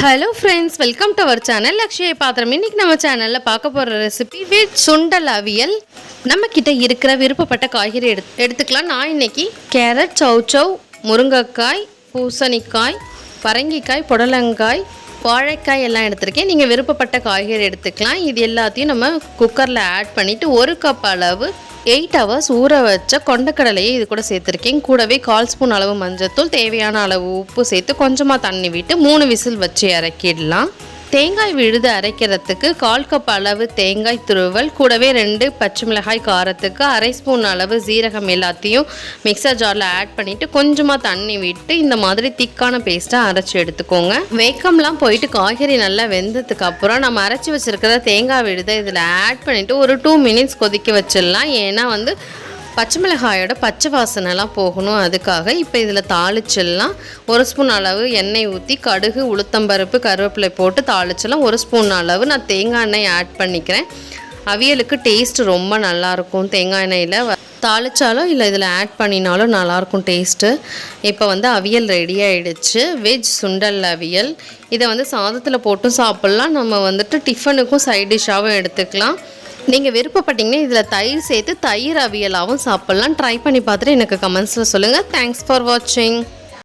Hello friends, welcome to our channel Lakshya Pathiram. இன்றைக்கி நம்ம சேனலில் பார்க்க போகிற ரெசிபி வெஜ் சுண்டல் அவியல். நம்மக்கிட்ட இருக்கிற விருப்பப்பட்ட காய்கறி எடுத்துக்கலாம். நான் இன்றைக்கி கேரட், சௌச்சவ், முருங்கைக்காய், பூசணிக்காய், பரங்கிக்காய், புடலங்காய், வாழைக்காய் எல்லாம் எடுத்திருக்கேன். நீங்கள் விருப்பப்பட்ட காய்கறி எடுத்துக்கலாம். இது எல்லாத்தையும் நம்ம குக்கரில் ஆட் பண்ணிவிட்டு 1 கப் அளவு 8 hours ஊற வச்ச கொண்டக்கடலையை இது கூட சேர்த்துருக்கேன். கூடவே 1/4 ஸ்பூன் அளவு மஞ்சத்தூள், தேவையான அளவு உப்பு சேர்த்து கொஞ்சமாக தண்ணி விட்டு 3 விசில் வச்சு இறக்கிடலாம். தேங்காய் விழுது அரைக்கிறதுக்கு 1/4 கப் அளவு தேங்காய் துருவல், கூடவே 2 பச்சை மிளகாய் காரத்துக்கு, 1/2 ஸ்பூன் அளவு ஜீரகம் எல்லாத்தையும் மிக்சர் ஜாரில் ஆட் பண்ணிவிட்டு கொஞ்சமாக தண்ணி விட்டு இந்த மாதிரி திக்கான பேஸ்ட்டாக அரைச்சி எடுத்துக்கோங்க. வேக்கம்லாம் போயிட்டு காய்கறி நல்லா வெந்ததுக்கு அப்புறம் நம்ம அரைச்சி வச்சுருக்கிற தேங்காய் விழுதை இதில் ஆட் பண்ணிவிட்டு ஒரு 2 minutes கொதிக்க வச்சிடலாம். ஏன்னா பச்சை மிளகாயோட பச்சை வாசனைலாம் போகணும். அதுக்காக இப்போ இதில் தாளிச்சிடலாம். 1 ஸ்பூன் அளவு எண்ணெய் ஊற்றி கடுகு, உளுத்தம்பருப்பு, கருவேப்பிலை போட்டு தாளிச்சிடலாம். 1 ஸ்பூன் அளவு நான் தேங்காய் எண்ணெய் ஆட் பண்ணிக்கிறேன். அவியலுக்கு டேஸ்ட் ரொம்ப நல்லாயிருக்கும். தேங்காய் எண்ணெயில் தாளிச்சாலும் இல்லை இதில் ஆட் பண்ணினாலும் நல்லாயிருக்கும் டேஸ்ட்டு. இப்போ அவியல் ரெடி ஆகிடுச்சு. வெஜ் சுண்டல் அவியல். இதை சாதத்தில் போட்டும் சாப்பிட்லாம். நம்ம டிஃபனுக்கும் சைட் டிஷ்ஷாகவும் எடுத்துக்கலாம். நீங்கள் விருப்பப்பட்டீங்கன்னா இதில் தயிர் சேர்த்து தயிர் அவியலாகவும் சாப்பிட்லாம். ட்ரை பண்ணி பார்த்துட்டு எனக்கு கமெண்ட்ஸில் சொல்லுங்கள். தேங்க்ஸ் ஃபார் வாட்சிங்.